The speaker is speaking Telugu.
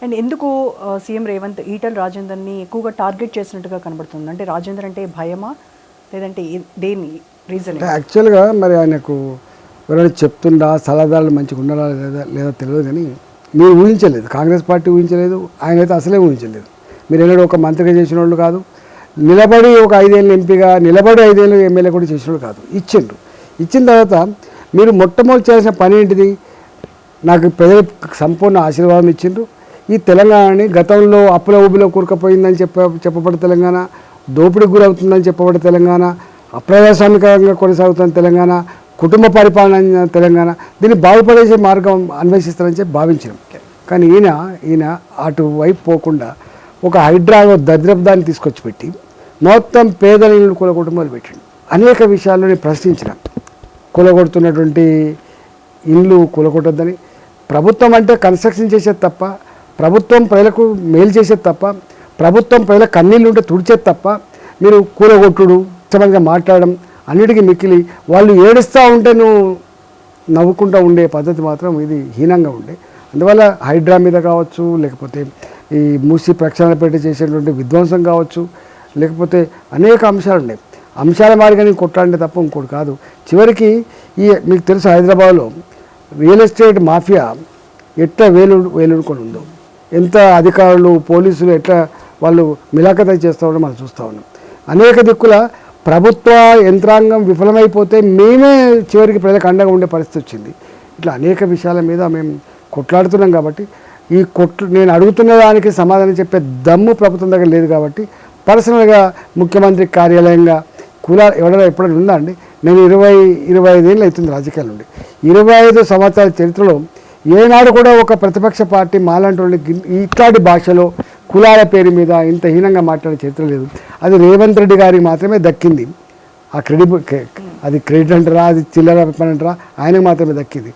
అండ్ ఎందుకు సీఎం రేవంత్ ఈటల రాజేందర్ని ఎక్కువగా టార్గెట్ చేసినట్టుగా కనబడుతుంది? అంటే రాజేందర్ అంటే భయమా, లేదంటే దేని రీజన్? యాక్చువల్గా మరి ఆయనకు ఎవరైనా చెప్తుండా సలహాదారులు మంచిగా ఉండాలా లేదా తెలియదు, కానీ మీరు ఊహించలేదు, కాంగ్రెస్ పార్టీ ఊహించలేదు, ఆయన అయితే అసలే ఊహించలేదు. మీరు ఏనాడు ఒక మంత్రిగా చేసిన వాళ్ళు కాదు, నిలబడి ఒక 5 ఏళ్ళు ఎంపీగా నిలబడి 5 ఏళ్ళు ఎమ్మెల్యే కూడా చేసిన వాళ్ళు కాదు. ఇచ్చిన తర్వాత మీరు మొట్టమొదటి చేసిన పని ఏంటిది? నాకు ప్రజలు సంపూర్ణ ఆశీర్వాదం ఇచ్చిండ్రు. ఈ తెలంగాణని గతంలో అప్పుల ఊబిలో కూరుకుపోయిందని చెప్పబడి తెలంగాణ, దోపిడీకి గురవుతుందని చెప్పబడి తెలంగాణ, అప్రజాస్వామికంగా కొనసాగుతున్న తెలంగాణ, కుటుంబ పరిపాలన తెలంగాణ, దీన్ని బాగుపడేసే మార్గం అన్వేషిస్తారని చెప్పి భావించినాం. కానీ ఈయన అటువైపు పోకుండా ఒక హైడ్రాలో దరిద్రపుదాన్ని తీసుకొచ్చి పెట్టి మొత్తం పేదల ఇళ్ళు కూలగొట్టమని పెట్టిండు. అనేక విషయాల్లో నేను ప్రశ్నించిన, కూలగొడుతున్నటువంటి ఇళ్ళు కూలగొట్టొద్దని. ప్రభుత్వం అంటే కన్స్ట్రక్షన్ చేసేది తప్ప, ప్రభుత్వం ప్రజలకు మేలు చేసేది తప్ప, ప్రభుత్వం ప్రజల కన్నీళ్ళు ఉంటే తుడిచేది తప్ప, మీరు కూలగొట్టుడు ఇష్టమందిగా మాట్లాడడం అన్నిటికీ మిక్కిలి వాళ్ళు ఏడుస్తూ ఉంటే నువ్వు నవ్వుకుంటూ ఉండే పద్ధతి మాత్రం ఇది హీనంగా ఉండే. అందువల్ల హైడ్రా మీద కావచ్చు, లేకపోతే ఈ మూసి ప్రక్షాళన పెట్టి చేసేటువంటి విధ్వంసం కావచ్చు, లేకపోతే అనేక అంశాలు ఉన్నాయి. అంశాల మాదిరిగా నేను కొట్లాడే తప్ప ఇంకోటి కాదు. చివరికి మీకు తెలుసు, హైదరాబాద్లో రియల్ ఎస్టేట్ మాఫియా ఎట్లా వేలుడుకొని ఉందో, ఎంత అధికారులు పోలీసులు ఎట్లా వాళ్ళు మిలాఖత చేస్తూ ఉండడం మనం చూస్తూ ఉన్నాం. అనేక దిక్కుల ప్రభుత్వ యంత్రాంగం విఫలమైపోతే మేమే చివరికి ప్రజలకు అండగా ఉండే పరిస్థితి వచ్చింది. ఇట్లా అనేక విషయాల మీద మేము కొట్లాడుతున్నాం. కాబట్టి నేను అడుగుతున్న దానికి సమాధానం చెప్పే దమ్ము ప్రభుత్వం దగ్గర లేదు. కాబట్టి పర్సనల్గా ముఖ్యమంత్రి కార్యాలయంగా ఎవరైనా ఎప్పుడైనా ఉందా అండి? నేను 25 ఏళ్ళు అవుతుంది రాజకీయాల నుండి. 25 సంవత్సరాల చరిత్రలో ఏనాడు కూడా ఒక ప్రతిపక్ష పార్టీ మాలాంటి వాళ్ళకి ఇట్లాంటి భాషలో కులాల పేరు మీద ఇంత హీనంగా మాట్లాడే చరిత్ర లేదు. అది రేవంత్ రెడ్డి గారికి మాత్రమే దక్కింది. ఆ అది క్రెడిట్ అంటారా, అది చిల్లర పని అంటారా, ఆయనకు మాత్రమే దక్కింది.